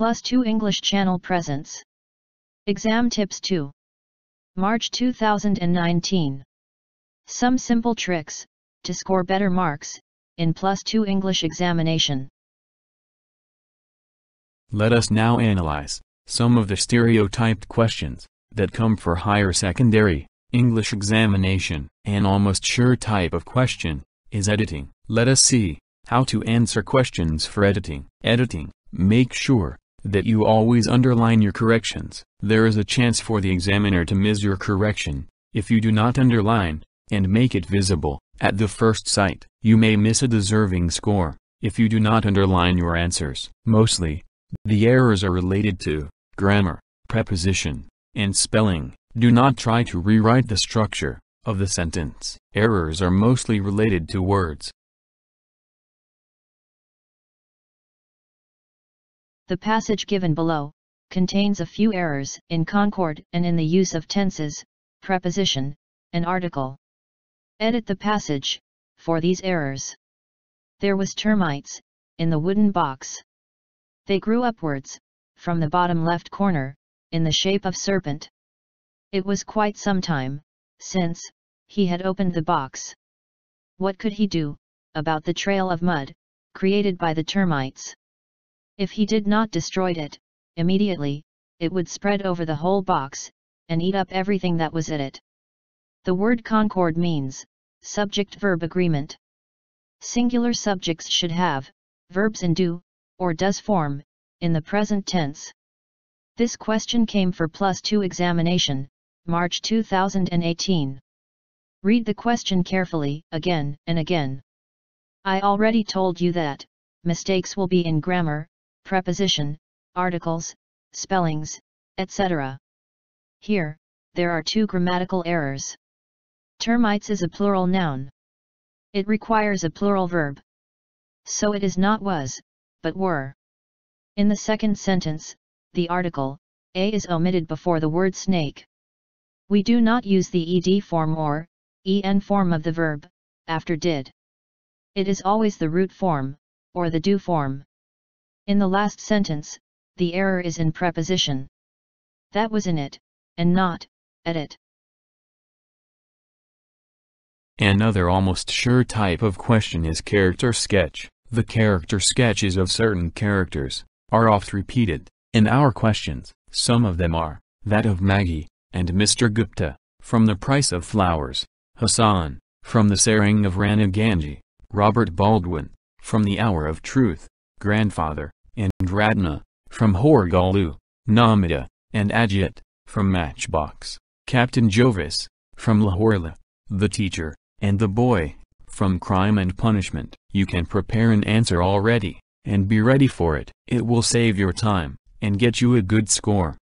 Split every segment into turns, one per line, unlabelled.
+2 English Channel presents. Exam Tips 2. March 2019. Some simple tricks to score better marks in +2 English examination.
Let us now analyze some of the stereotyped questions that come for higher secondary English examination. An almost sure type of question is editing. Let us see how to answer questions for editing. Editing. Make sure that you always underline your corrections. There is a chance for the examiner to miss your correction if you do not underline and make it visible at the first sight. You may miss a deserving score if you do not underline your answers. Mostly, the errors are related to grammar, preposition, and spelling. Do not try to rewrite the structure of the sentence. Errors are mostly related to words.
The passage given below contains a few errors in concord and in the use of tenses, preposition, and article. Edit the passage for these errors. There was termites in the wooden box. They grew upwards from the bottom left corner in the shape of serpent. It was quite some time since he had opened the box. What could he do about the trail of mud created by the termites? If he did not destroy it immediately, it would spread over the whole box and eat up everything that was in it. The word concord means subject-verb agreement. Singular subjects should have verbs in do or does form in the present tense. This question came for +2 examination, March 2018. Read the question carefully again and again. I already told you that mistakes will be in grammar, preposition, articles, spellings, etc. Here, there are 2 grammatical errors. Termites is a plural noun. It requires a plural verb. So it is not was, but were. In the second sentence, the article, a is omitted before the word snake. We do not use the ed form or en form of the verb after did. It is always the root form, or the do form. In the last sentence, the error is in preposition. That was in it, and not at it.
Another almost sure type of question is character sketch. The character sketches of certain characters are oft repeated in our questions. Some of them are that of Maggie and Mr. Gupta, from The Price of Flowers; Hassan, from The Sarang of Rana Ganji; Robert Baldwin, from The Hour of Truth; Grandfather, and Radna, from Horgalu; Namita, and Ajit, from Matchbox; Captain Jovis, from Lahorla; The Teacher, and the Boy, from Crime and Punishment. You can prepare an answer already, and be ready for it. It will save your time, and get you a good score.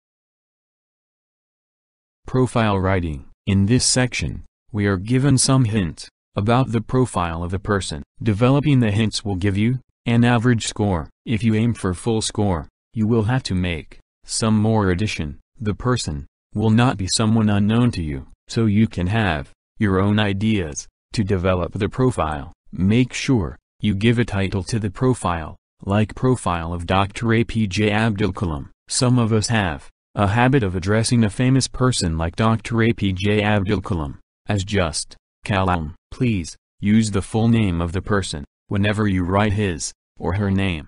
Profile writing. In this section, we are given some hints about the profile of a person. Developing the hints will give you an average score. If you aim for full score, you will have to make some more addition. The person will not be someone unknown to you, so you can have your own ideas to develop the profile. Make sure you give a title to the profile, like Profile of Dr. APJ Abdul Kalam. Some of us have a habit of addressing a famous person like Dr. APJ Abdul Kalam as just Kalam. Please use the full name of the person whenever you write his or her name.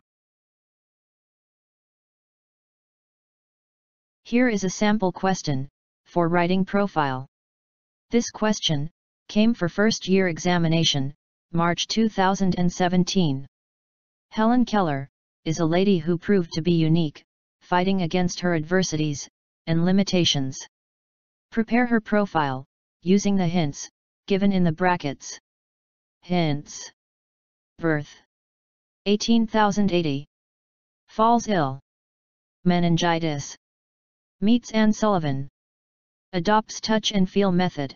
Here is a sample question for writing profile. This question came for first-year examination, March 2017. Helen Keller is a lady who proved to be unique, fighting against her adversities and limitations. Prepare her profile using the hints given in the brackets. Hints: birth 18,080, falls ill, meningitis, meets Anne Sullivan, adopts touch and feel method,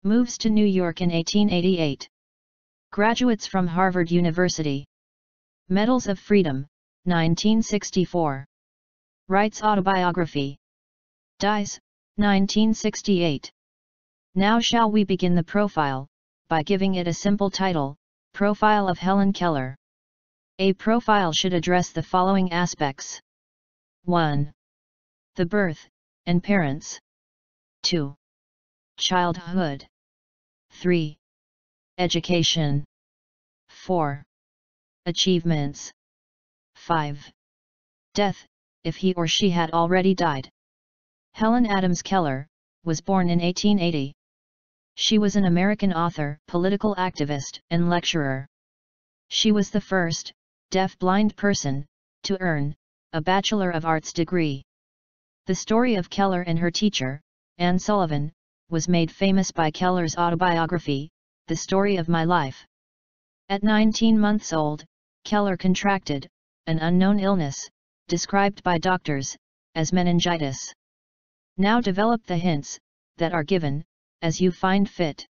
moves to New York in 1888, graduates from Harvard University, Medals of Freedom, 1964, writes autobiography, dies, 1968. Now shall we begin the profile, by giving it a simple title, Profile of Helen Keller. A profile should address the following aspects: 1. The birth and parents. 2. Childhood. 3. Education. 4. Achievements. 5. Death, if he or she had already died. Helen Adams Keller was born in 1880. She was an American author, political activist, and lecturer. She was the first deaf-blind person to earn a Bachelor of Arts degree. The story of Keller and her teacher, Anne Sullivan, was made famous by Keller's autobiography, The Story of My Life. At 19 months old, Keller contracted an unknown illness, described by doctors as meningitis. Now develop the hints that are given as you find fit.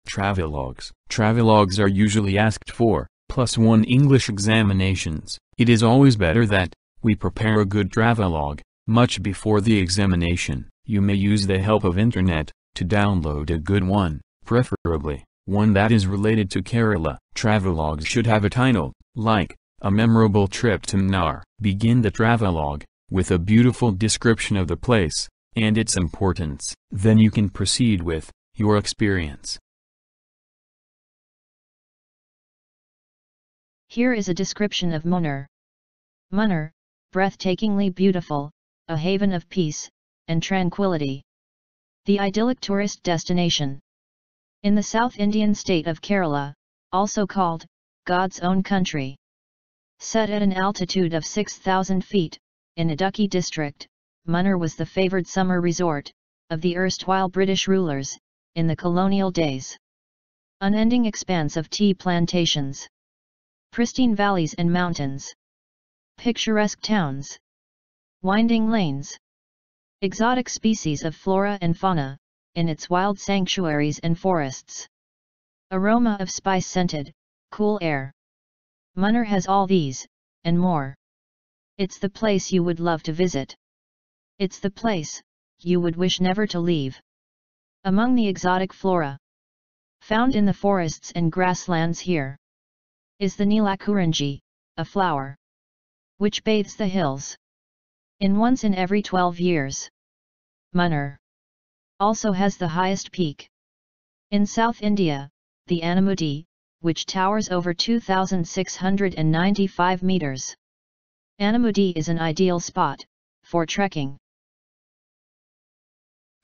Travelogues. Travelogues are usually asked for +1 English examinations. It is always better that we prepare a good travelogue much before the examination. You may use the help of internet to download a good one, preferably one that is related to Kerala. Travelogues should have a title, like A Memorable Trip to Mnar. Begin the travelogue with a beautiful description of the place and its importance. Then you can proceed with your experience.
Here is a description of Munnar. Munnar, breathtakingly beautiful, a haven of peace and tranquility. The idyllic tourist destination. In the South Indian state of Kerala, also called God's own country. Set at an altitude of 6,000 feet, in Idukki district, Munnar was the favored summer resort of the erstwhile British rulers in the colonial days. Unending expanse of tea plantations. Pristine valleys and mountains. Picturesque towns. Winding lanes. Exotic species of flora and fauna, in its wild sanctuaries and forests. Aroma of spice-scented, cool air. Munnar has all these, and more. It's the place you would love to visit. It's the place you would wish never to leave. Among the exotic flora found in the forests and grasslands here is the Neelakurinji, a flower which bathes the hills in once in every 12 years. Munnar also has the highest peak in South India, the Anamudi, which towers over 2,695 meters. Anamudi is an ideal spot for trekking.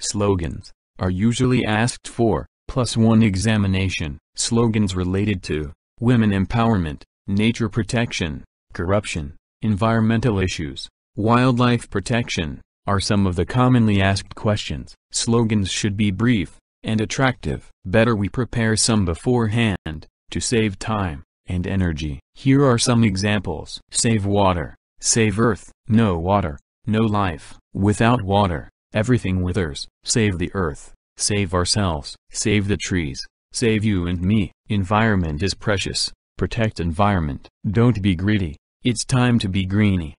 Slogans are usually asked for +1 examination. Slogans related to women empowerment, nature protection, corruption, environmental issues, wildlife protection, are some of the commonly asked questions. Slogans should be brief and attractive. Better we prepare some beforehand to save time and energy. Here are some examples. Save water, save earth. No water, no life. Without water, everything withers. Save the earth, save ourselves, save the trees, save you and me. Environment is precious, protect environment. Don't be greedy, it's time to be greeny.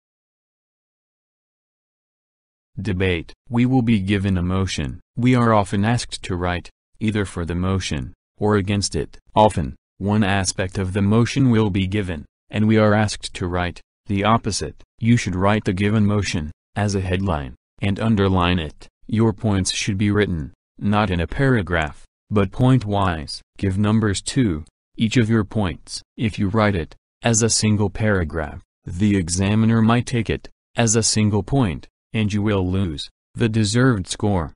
Debate. We will be given a motion. We are often asked to write, either for the motion, or against it. Often, one aspect of the motion will be given, and we are asked to write the opposite. You should write the given motion as a headline, and underline it. Your points should be written, not in a paragraph, but point-wise. Give numbers to each of your points. If you write it as a single paragraph, the examiner might take it as a single point, and you will lose the deserved score.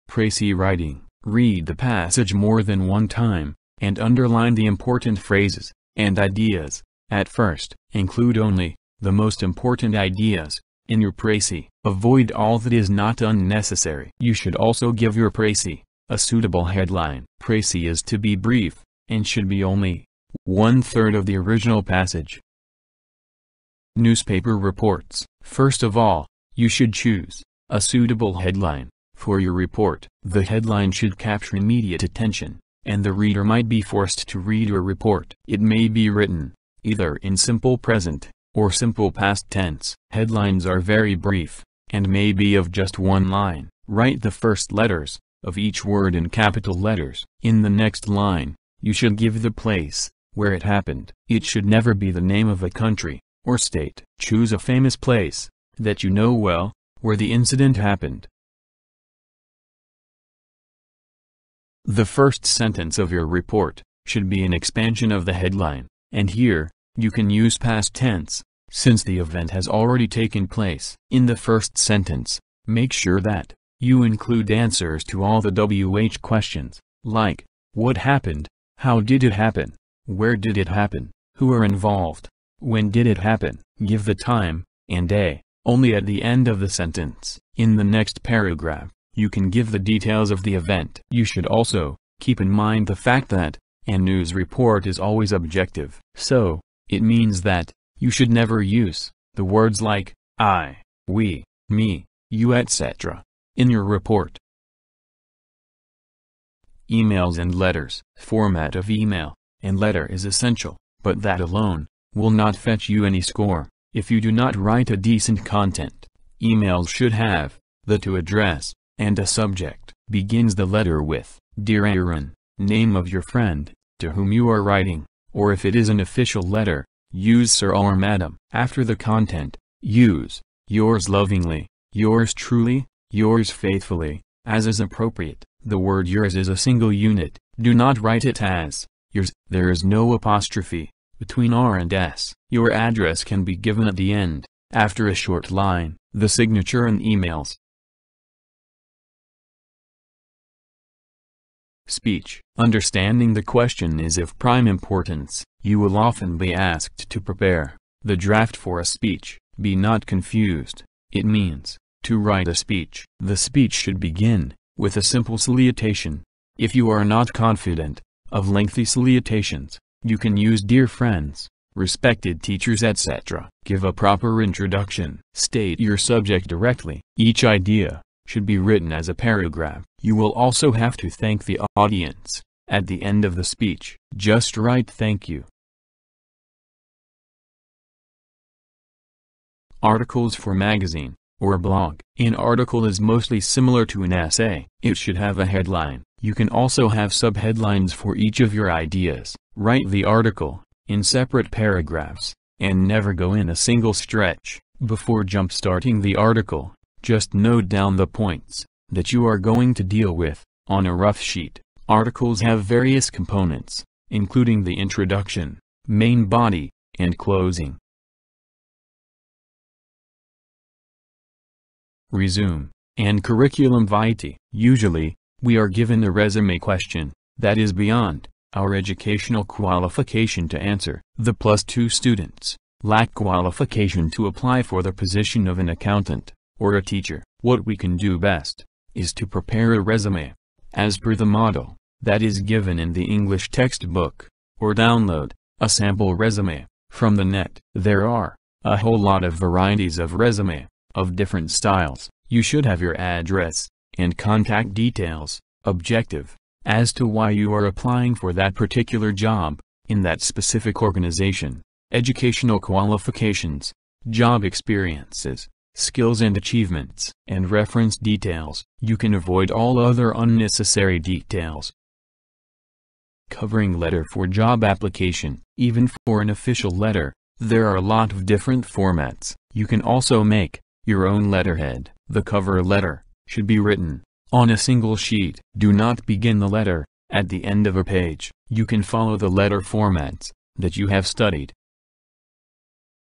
Précis writing. Read the passage more than one time, and underline the important phrases and ideas. At first, include only the most important ideas in your précis. Avoid all that is not unnecessary. You should also give your précis a suitable headline. Précis is to be brief, and should be only 1/3 of the original passage. Newspaper reports. First of all, you should choose a suitable headline for your report. The headline should capture immediate attention, and the reader might be forced to read your report. It may be written either in simple present or simple past tense. Headlines are very brief, and may be of just one line. Write the first letters of each word in capital letters. In the next line, you should give the place where it happened. It should never be the name of a country or state. Choose a famous place that you know well, where the incident happened. The first sentence of your report should be an expansion of the headline, and here, you can use past tense, since the event has already taken place. In the first sentence, make sure that you include answers to all the WH questions, like, what happened, how did it happen, where did it happen, who are involved, when did it happen, give the time and day. Only at the end of the sentence. In the next paragraph, you can give the details of the event. You should also keep in mind the fact that a news report is always objective. So, it means that you should never use the words like I, we, me, you, etc. in your report. Emails and letters. Format of email and letter is essential, but that alone will not fetch you any score if you do not write a decent content. Emails should have the to address and a subject. Begins the letter with Dear Aaron, name of your friend to whom you are writing, or if it is an official letter, use sir or madam. After the content, use yours lovingly, yours truly, yours faithfully, as is appropriate. The word yours is a single unit. Do not write it as yours. There is no apostrophe between R and S. Your address can be given at the end, after a short line. The signature in emails. Speech. Understanding the question is of prime importance. You will often be asked to prepare the draft for a speech. Be not confused. It means to write a speech. The speech should begin with a simple salutation. If you are not confident of lengthy salutations, you can use dear friends, respected teachers, etc. Give a proper introduction. State your subject directly. Each idea should be written as a paragraph. You will also have to thank the audience at the end of the speech. Just write thank you. Articles for magazine or blog. An article is mostly similar to an essay. It should have a headline. You can also have subheadlines for each of your ideas. Write the article in separate paragraphs, and never go in a single stretch. Before jump-starting the article, just note down the points that you are going to deal with on a rough sheet. Articles have various components, including the introduction, main body, and closing. Resume and curriculum vitae. Usually, we are given a resume question that is beyond our educational qualification to answer. The +2 students lack qualification to apply for the position of an accountant or a teacher. What we can do best is to prepare a resume as per the model that is given in the English textbook, or download a sample resume from the net. There are a whole lot of varieties of resume of different styles. You should have your address and contact details, objective as to why you are applying for that particular job in that specific organization, educational qualifications, job experiences, skills and achievements, and reference details. You can avoid all other unnecessary details. Covering letter for job application. Even for an official letter, there are a lot of different formats. You can also make your own letterhead. The cover letter should be written on a single sheet. Do not begin the letter at the end of a page. You can follow the letter formats that you have studied.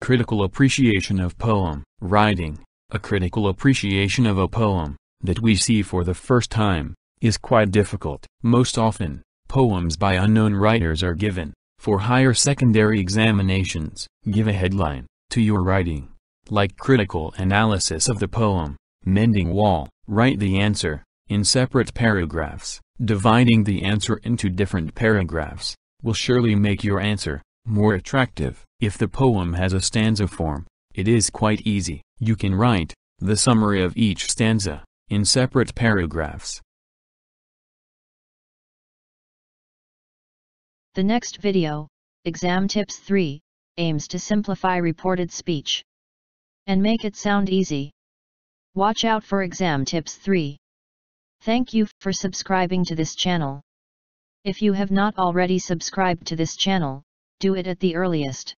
Critical appreciation of poem. Writing a critical appreciation of a poem that we see for the first time is quite difficult. Most often, poems by unknown writers are given for higher secondary examinations. Give a headline to your writing, like critical analysis of the poem, mending wall. Write the answer in separate paragraphs. Dividing the answer into different paragraphs will surely make your answer more attractive. If the poem has a stanza form, it is quite easy. You can write the summary of each stanza in separate paragraphs.
The next video, Exam Tips 3, aims to simplify reported speech and make it sound easy. Watch out for Exam Tips 3. Thank you for subscribing to this channel. If you have not already subscribed to this channel, Do it at the earliest.